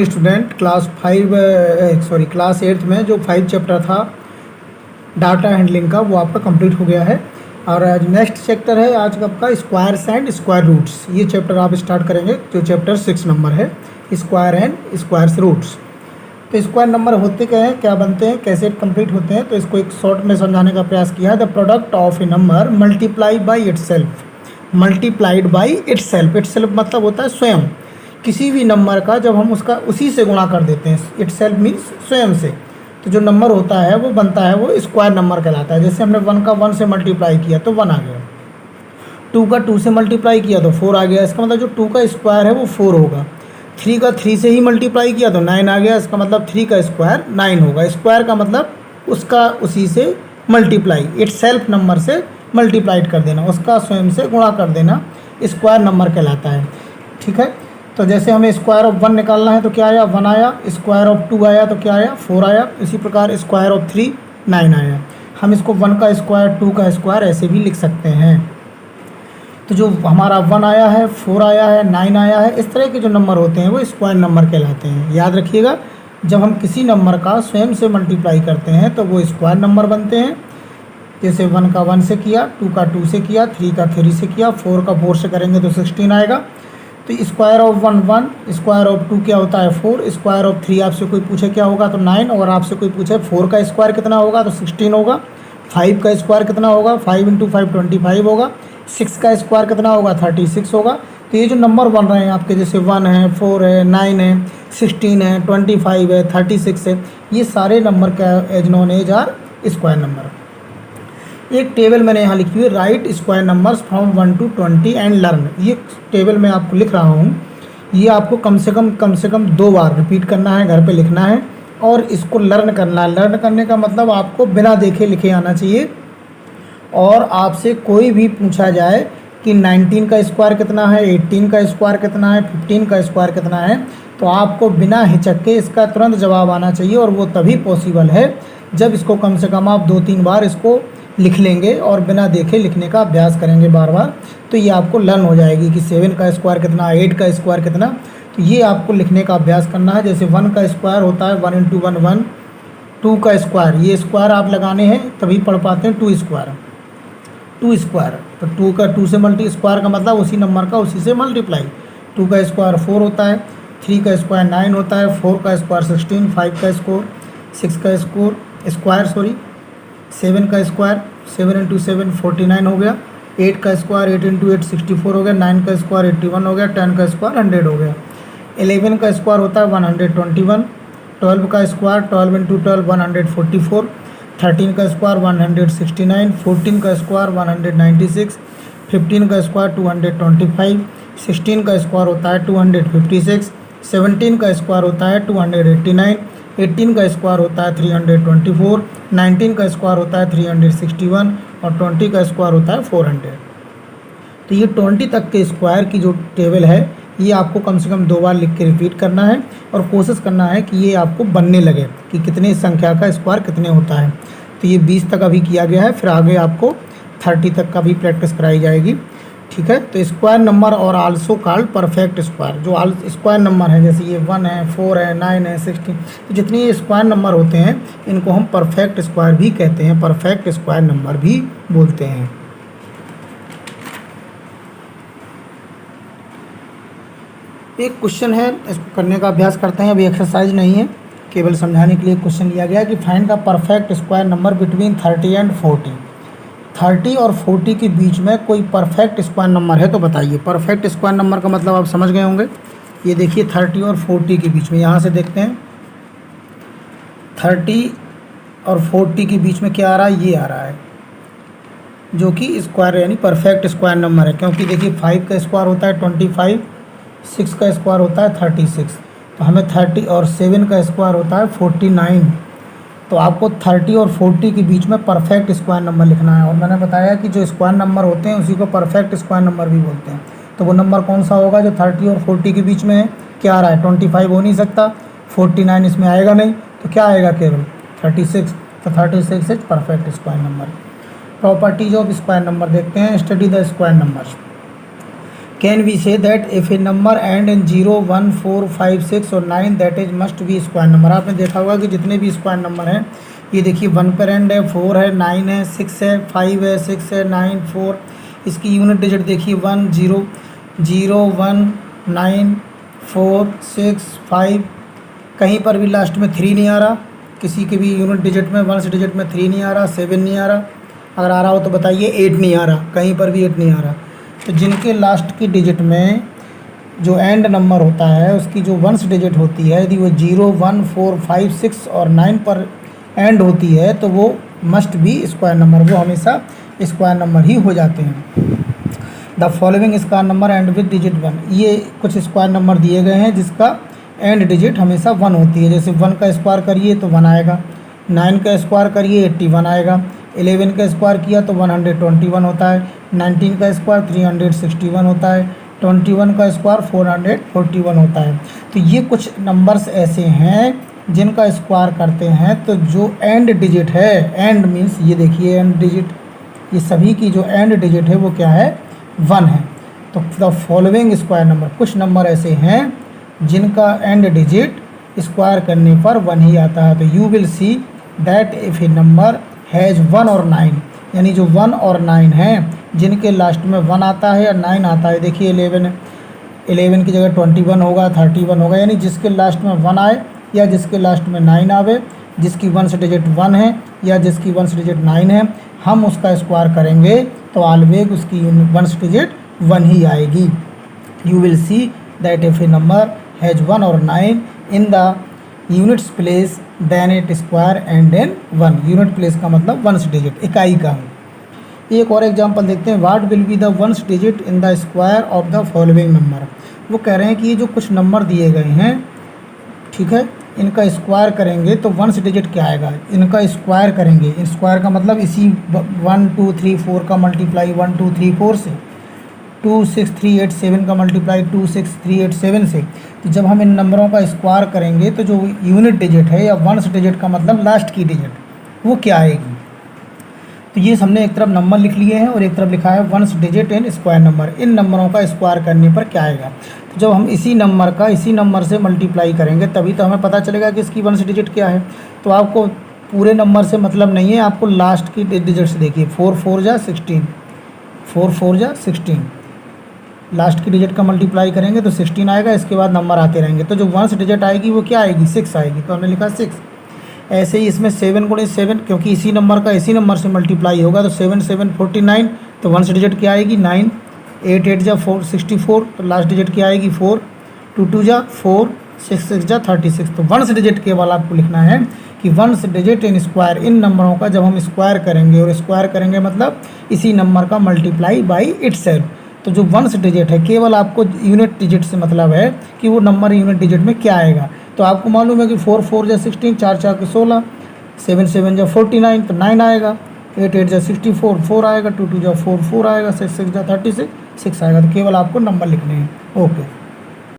Student class 8 में जो 5 chapter था डाटा हैंडलिंग का वो आपका कंप्लीट हो गया है। और आज नेक्स्ट चैप्टर है आज का आपका स्क्वायर्स एंड स्क्वायर रूट्स। ये चैप्टर आप स्टार्ट करेंगे जो चैप्टर 6 नंबर है स्क्वायर एंड स्क्वायर्स रूट्स। तो स्क्वायर नंबर होते क्या हैं, क्या बनते हैं, कैसे कंप्लीट होते हैं, तो इसको एक शॉर्ट में समझाने का प्रयास किया है। The product of A number multiply by multiplied by itself मतलब होता है स्वयं। किसी भी नंबर का जब हम उसका उसी से गुणा कर देते हैं, इटसेल्फ मीन्स स्वयं से, तो जो नंबर होता है वो बनता है, वो स्क्वायर नंबर कहलाता है। जैसे हमने 1 का 1 से मल्टीप्लाई किया तो 1 आ गया, 2 का 2 से मल्टीप्लाई किया तो 4 आ गया। इसका मतलब जो 2 का स्क्वायर है वो 4 होगा। 3 का 3 से ही मल्टीप्लाई किया तो 9 आ गया। इसका मतलब 3 का स्क्वायर 9 होगा। स्क्वायर का मतलब उसका उसी से मल्टीप्लाई, इटसेल्फ नंबर से मल्टीप्लाइड कर देना, उसका स्वयं से गुणा कर देना स्क्वायर नंबर कहलाता है। ठीक है, तो जैसे हमें स्क्वायर ऑफ 1 निकालना है तो क्या आया, 1 आया। स्क्वायर ऑफ 2 आया तो क्या आया, 4 आया। इसी प्रकार स्क्वायर ऑफ 3 9 आया। हम इसको 1 का स्क्वायर 2 का स्क्वायर ऐसे भी लिख सकते हैं। तो जो हमारा 1 आया है, 4 आया है, 9 आया है, इस तरह के जो नंबर होते हैं वो स्क्वायर नंबर कहलाते हैं। याद रखिएगा, जब हम किसी नंबर का स्वयं से मल्टीप्लाई करते हैं तो वो स्क्वायर नंबर बनते हैं। जैसे 1 का 1 से किया, 2 का 2 से किया, 3 का 3 से किया, 4 का 4 से करेंगे तो 16 आएगा। तो स्क्वायर ऑफ 1 1, स्क्वायर ऑफ 2 क्या होता है 4, स्क्वायर ऑफ 3 आपसे कोई पूछे क्या होगा तो 9, और आपसे कोई पूछे 4 का स्क्वायर कितना होगा तो 16 होगा। 5 का स्क्वायर कितना होगा, 5 × 5 25 होगा। 6 का स्क्वायर कितना होगा 36 होगा। तो ये जो नंबर बन रहे हैं आपके, जैसे 1 है, 4 है, 9 है, 16 है, 25 है, 36 है, ये सारे नंबर का as known as are square number. एक टेबल मैंने यहाँ लिखी हुई है, right square numbers from 1 to 20 and learn. ये टेबल मैं आपको लिख रहा हूँ, ये आपको कम से कम 2 बार रिपीट करना है, घर पे लिखना है और इसको लर्न करना है। लर्न करने का मतलब आपको बिना देखे लिखे आना चाहिए। और आपसे कोई भी पूछा जाए कि 19 का स्क्वायर कितना है, 18 का स्क्वायर कितना है, 15 का स्क्वायर कितना है, तो आपको बिना हिचक के इसका तुरंत जवाब आना चाहिए। और वो तभी पॉसिबल है जब इसको कम से कम आप 2-3 बार इसको लिख लेंगे और बिना देखे लिखने का अभ्यास करेंगे बार बार, तो ये आपको लर्न हो जाएगी कि 7 का स्क्वायर कितना, 8 का स्क्वायर कितना। तो ये आपको लिखने का अभ्यास करना है। जैसे 1 का स्क्वायर होता है 1 × 1 1, 2 का स्क्वायर, ये स्क्वायर आप लगाने हैं तभी पढ़ पाते हैं। 2 स्क्वायर तो 2 का 2 से मल्टी, स्क्वायर का मतलब उसी नंबर का उसी से मल्टीप्लाई। 2 का स्क्वायर 4 होता है, 3 का स्क्वायर 9 होता है, 4 का स्क्वायर 16, 5 का स्क्वायर 6 का स्क्वायर 7 का स्क्वायर 7 × 7 49 हो गया। 8 का स्क्वायर 8 × 8 64 हो गया। 9 का स्क्वायर 81 हो गया। 10 का स्क्वायर 100 हो गया। 11 का स्क्वायर होता है 121। 12 का स्क्वायर 12 × 12 144। 13 का स्क्वायर 169। 14 का स्क्वायर 196। 15 का स्क्वायर 225। 16 का स्क्वायर होता है 256। 17 का स्क्वायर होता है 289। 18 का स्क्वायर होता है 324। 19 का स्क्वायर होता है 361 और 20 का स्क्वायर होता है 400। तो ये 20 तक के स्क्वायर की जो टेबल है ये आपको कम से कम 2 बार लिख के रिपीट करना है और कोशिश करना है कि ये आपको बनने लगे कि कितने संख्या का स्क्वायर कितने होता है। तो ये 20 तक अभी किया गया है, फिर आगे आपको 30 तक का भी प्रैक्टिस कराई जाएगी। ठीक है, तो स्क्वायर नंबर और आल्सो कॉल्ड परफेक्ट स्क्वायर, जो स्क्वायर नंबर है जैसे ये 1 है, 4 है, 9 है, 16, तो जितने ये स्क्वायर नंबर होते हैं इनको हम परफेक्ट स्क्वायर भी कहते हैं, परफेक्ट स्क्वायर नंबर भी बोलते हैं। एक क्वेश्चन है, इसको करने का अभ्यास करते हैं। अभी एक्सरसाइज नहीं है, केवल समझाने के लिए क्वेश्चन लिया गया कि find the perfect square number between 30 and 40। 30 और 40 के बीच में कोई परफेक्ट स्क्वायर नंबर है तो बताइए। परफेक्ट स्क्वायर नंबर का मतलब आप समझ गए होंगे। ये देखिए 30 और 40 के बीच में, यहाँ से देखते हैं 30 और 40 के बीच में क्या आ रहा है, ये आ रहा है जो कि स्क्वायर यानी परफेक्ट स्क्वायर नंबर है। क्योंकि देखिए 5 का स्क्वायर होता है 25, 6 का स्क्वायर होता है 36, तो हमें 30 और 7 का स्क्वायर होता है 49। तो आपको 30 और 40 के बीच में परफेक्ट स्क्वायर नंबर लिखना है। और मैंने बताया कि जो स्क्वायर नंबर होते हैं उसी को परफेक्ट स्क्वायर नंबर भी बोलते हैं। तो वो नंबर कौन सा होगा जो 30 और 40 के बीच में है। क्या आ रहा है, 25 हो नहीं सकता, 49 इसमें आएगा नहीं, तो क्या आएगा केवल 36। तो 36 is perfect square number. Properties of square number देखते हैं। Study the square numbers. Can we say that if a number end in 0, 1, 4, 5, 6 और 9 that is must be square number. आपने देखा होगा कि जितने भी स्क्वायर नंबर हैं, ये देखिए 1 पर एंड है, 4 है, 9 है, 6 है, 5 है, 6 है, 9, 4। इसकी यूनिट डिजिट देखिए 1, 0, 0, 1, 9, 4, 6, 5। कहीं पर भी लास्ट में 3 नहीं आ रहा, किसी के भी यूनिट डिजिट में, वंस डिजिट में 3 नहीं आ रहा, 7 नहीं आ रहा, अगर आ रहा हो तो बताइए। 8 नहीं आ रहा, कहीं पर भी 8 नहीं आ रहा। तो जिनके लास्ट की डिजिट में जो एंड नंबर होता है उसकी जो वंस डिजिट होती है, यदि वो 0, 1, 4, 5, 6 और 9 पर एंड होती है तो वो मस्ट बी स्क्वायर नंबर, वो हमेशा स्क्वायर नंबर ही हो जाते हैं। The following square number and with digit 1, ये कुछ स्क्वायर नंबर दिए गए हैं जिसका एंड डिजिट हमेशा 1 होती है। जैसे 1 का स्क्वायर करिए तो 1 आएगा, 9 का स्क्वायर करिए 81 आएगा, 11 का स्क्वायर किया तो 121 होता है, 19 का स्क्वायर 361 होता है, 21 का स्क्वायर 441 होता है। तो ये कुछ नंबर्स ऐसे हैं जिनका स्क्वायर करते हैं तो जो एंड डिजिट है, एंड मीन्स ये देखिए एंड डिजिट, ये सभी की जो एंड डिजिट है वो क्या है, 1 है। तो द फॉलोइंग स्क्वायर नंबर, कुछ नंबर ऐसे हैं जिनका एंड डिजिट स्क्वायर करने पर 1 ही आता है। तो you will see that if A number has 1 और 9, यानी जो 1 और 9 हैं जिनके लास्ट में 1 आता है या 9 आता है, देखिए 11 की जगह 21 होगा, 31 होगा, यानी जिसके लास्ट में 1 आए या जिसके लास्ट में 9 आवे, जिसकी वंस डिजिट 1 है या जिसकी वंस डिजिट 9 है, हम उसका स्क्वायर करेंगे तो ऑलवेज उसकी वंस डिजिट 1 ही आएगी। You will see that if a number has 1 और 9 in the units place then it square and then 1। Unit place का मतलब वंस डिजिट, इकाई का। एक और एग्जांपल देखते हैं। What will be the ones digit in the square of the following number. वो कह रहे हैं कि ये जो कुछ नंबर दिए गए हैं, ठीक है, इनका स्क्वायर करेंगे तो वंस डिजिट क्या आएगा, इनका स्क्वायर करेंगे। स्क्वायर का मतलब इसी 1, 2, 3, 4 का मल्टीप्लाई 1, 2, 3, 4 से, 2, 6, 3, 8, 7 का मल्टीप्लाई 2, 6, 3, 8, 7 से। तो जब हम इन नंबरों का स्क्वायर करेंगे तो जो यूनिट डिजिट है या वंस डिजिट का मतलब लास्ट की डिजिट, वो क्या आएगी। तो ये हमने एक तरफ नंबर लिख लिए हैं और एक तरफ लिखा है ones digit in square number. इन नंबरों का स्क्वायर करने पर क्या आएगा। तो जब हम इसी नंबर का इसी नंबर से मल्टीप्लाई करेंगे तभी तो हमें पता चलेगा कि इसकी वंस डिजिट क्या है। तो आपको पूरे नंबर से मतलब नहीं है, आपको लास्ट की डिजिट से देखिए। 4 4 जा 16, 4 4 जा 16, लास्ट की डिजिट का मल्टीप्लाई करेंगे तो 16 आएगा। इसके बाद नंबर आते रहेंगे तो जो वंस डिजिट आएगी वो क्या आएगी, 6 आएगी। तो हमने लिखा 6। ऐसे ही इसमें 7 × 7, क्योंकि इसी नंबर का इसी नंबर से मल्टीप्लाई होगा तो 7 7 49, तो वंस डिजिट क्या आएगी 9। 8 8 जा 4 64, तो लास्ट डिजिट क्या आएगी 4। 2 2 जा 4, 6 6 जा 36। तो वंस डिजिट केवल आपको लिखना है कि वंस डिजिट इन स्क्वायर। इन नंबरों का जब हम स्क्वायर करेंगे, और स्क्वायर करेंगे मतलब इसी नंबर का मल्टीप्लाई बाई इटसेल्फ। तो जो वंस डिजिट है केवल आपको यूनिट डिजिट से मतलब है कि वो नंबर यूनिट डिजिट में क्या आएगा। तो आपको मालूम है कि 4 4 जा 16, 4 4 के 16, 7 7 जा 49, तो 9 आएगा। 8 8 जा 64, 4 आएगा। 2 2 जा 4, 4 आएगा। 6 6 जा 36, 6 आएगा। तो केवल आपको नंबर लिखने हैं। ओके।